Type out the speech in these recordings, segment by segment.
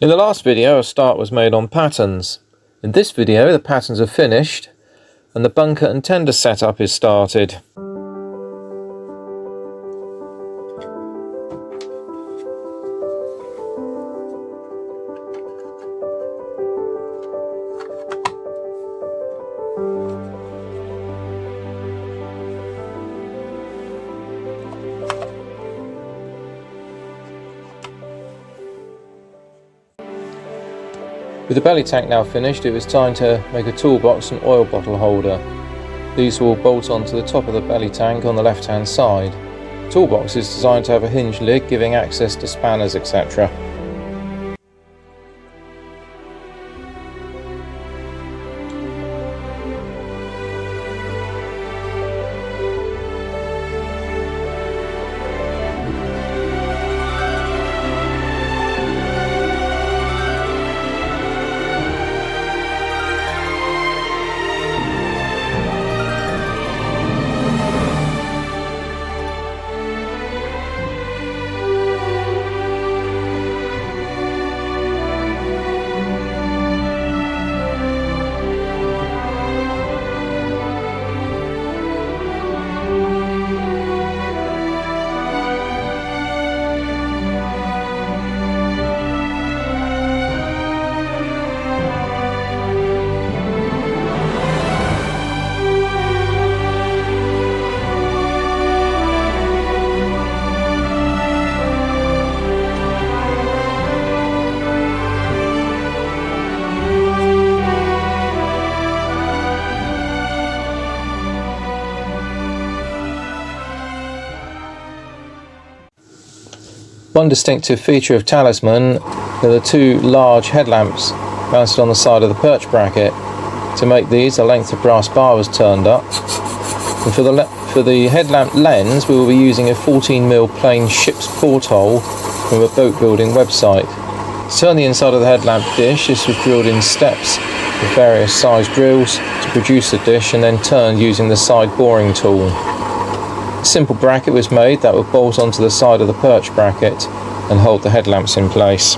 In the last video, a start was made on patterns. In this video, the patterns are finished and the bunker and tender setup is started. With the belly tank now finished, it was time to make a toolbox and oil bottle holder. These will bolt onto the top of the belly tank on the left hand side. The toolbox is designed to have a hinged lid giving access to spanners, etc. One distinctive feature of Talisman are the two large headlamps mounted on the side of the perch bracket. To make these, a length of brass bar was turned up. And for the headlamp lens, we will be using a 14mm plain ship's porthole from a boat building website. To turn the inside of the headlamp dish, this was drilled in steps with various size drills to produce the dish and then turned using the side boring tool. A simple bracket was made that would bolt onto the side of the perch bracket and hold the headlamps in place.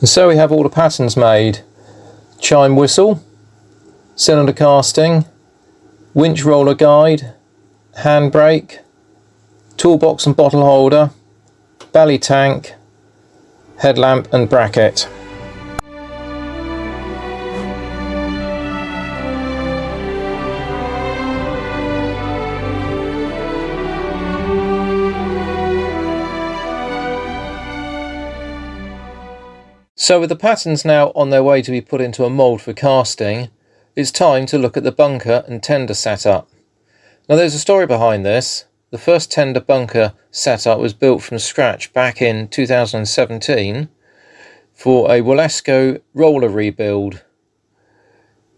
And so we have all the patterns made: chime whistle, cylinder casting, winch roller guide, handbrake, toolbox and bottle holder, belly tank, headlamp and bracket. So with the patterns now on their way to be put into a mould for casting, it's time to look at the bunker and tender setup. Now there's a story behind this. The first tender bunker setup was built from scratch back in 2017 for a Wilesco roller rebuild.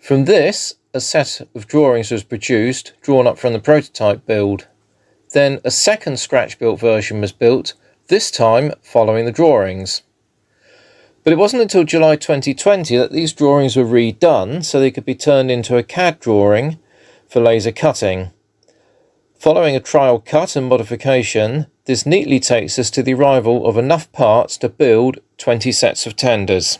From this, a set of drawings was produced, drawn up from the prototype build. Then a second scratch-built version was built, this time following the drawings. But it wasn't until July 2020 that these drawings were redone so they could be turned into a CAD drawing for laser cutting. Following a trial cut and modification, this neatly takes us to the arrival of enough parts to build 20 sets of tenders.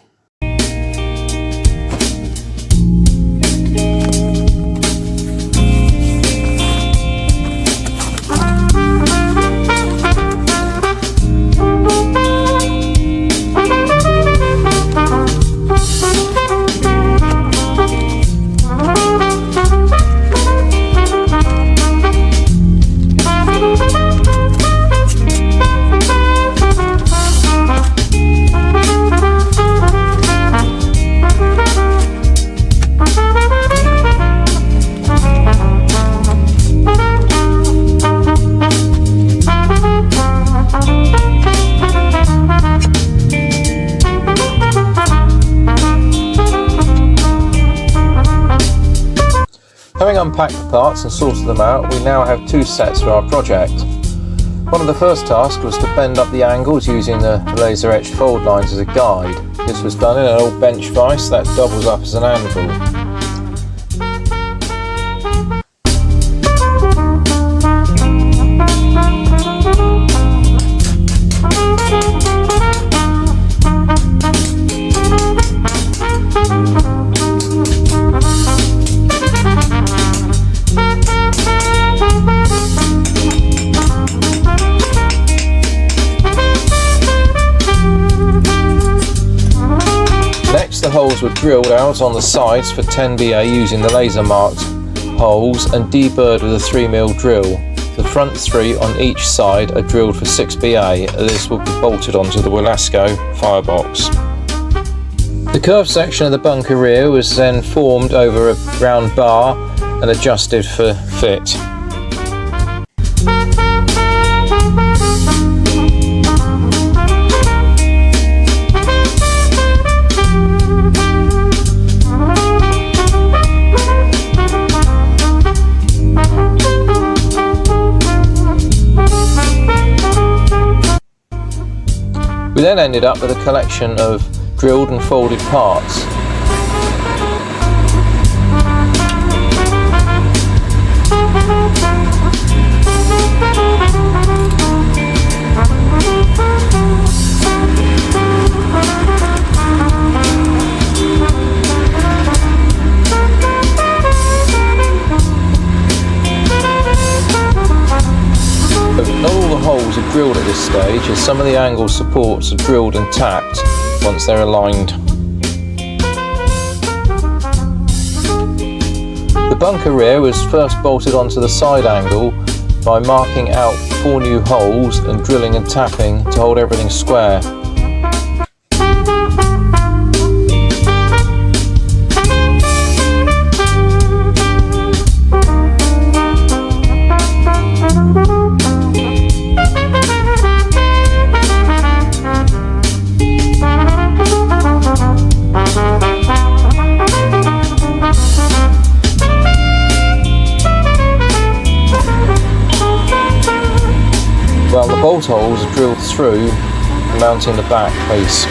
Having unpacked the parts and sorted them out, we now have two sets for our project. One of the first tasks was to bend up the angles using the laser etched fold lines as a guide. This was done in an old bench vise that doubles up as an anvil. The holes were drilled out on the sides for 10BA using the laser marked holes and deburred with a 3mm drill. The front three on each side are drilled for 6BA. This will be bolted onto the Wilesco firebox. The curved section of the bunker rear was then formed over a round bar and adjusted for fit. We then ended up with a collection of drilled and folded parts. Not all the holes are drilled at this stage, as some of the angle supports are drilled and tapped once they're aligned. The bunker rear was first bolted onto the side angle by marking out 4 new holes and drilling and tapping to hold everything square. While the bolt holes are drilled through, mounting the back piece.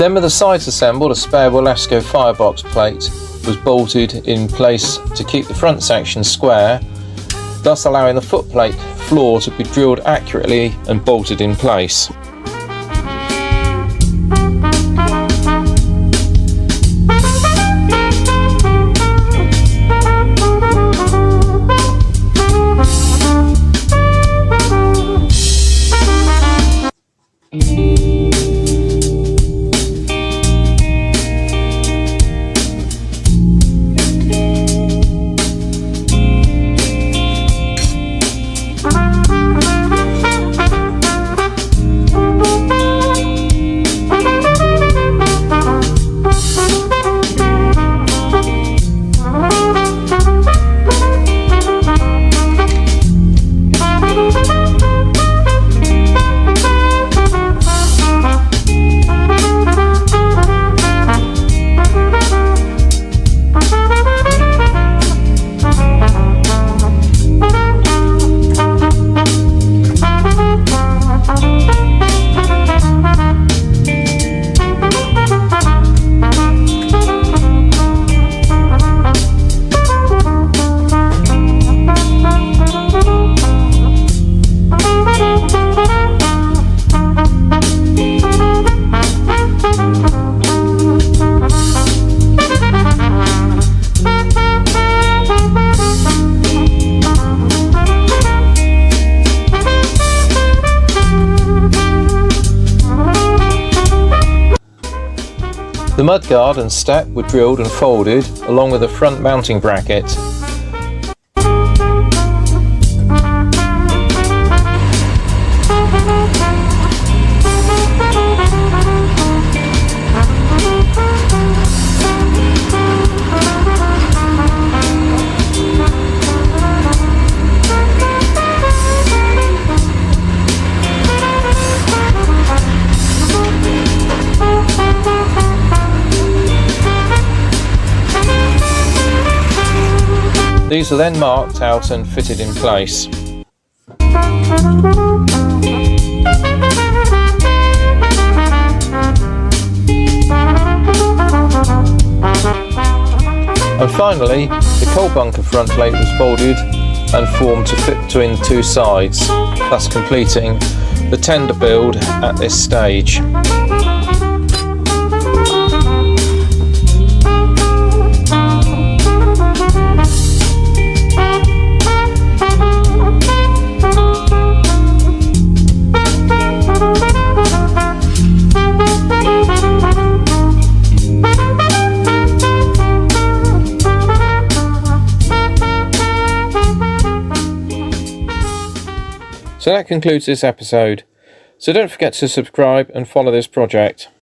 Then with the sides assembled, a spare Wilesco firebox plate was bolted in place to keep the front section square, thus allowing the footplate floor to be drilled accurately and bolted in place. The mudguard and step were drilled and folded along with a front mounting bracket. These are then marked out and fitted in place. And finally, the coal bunker front plate was folded and formed to fit between the two sides, thus completing the tender build at this stage. So that concludes this episode. So don't forget to subscribe and follow this project.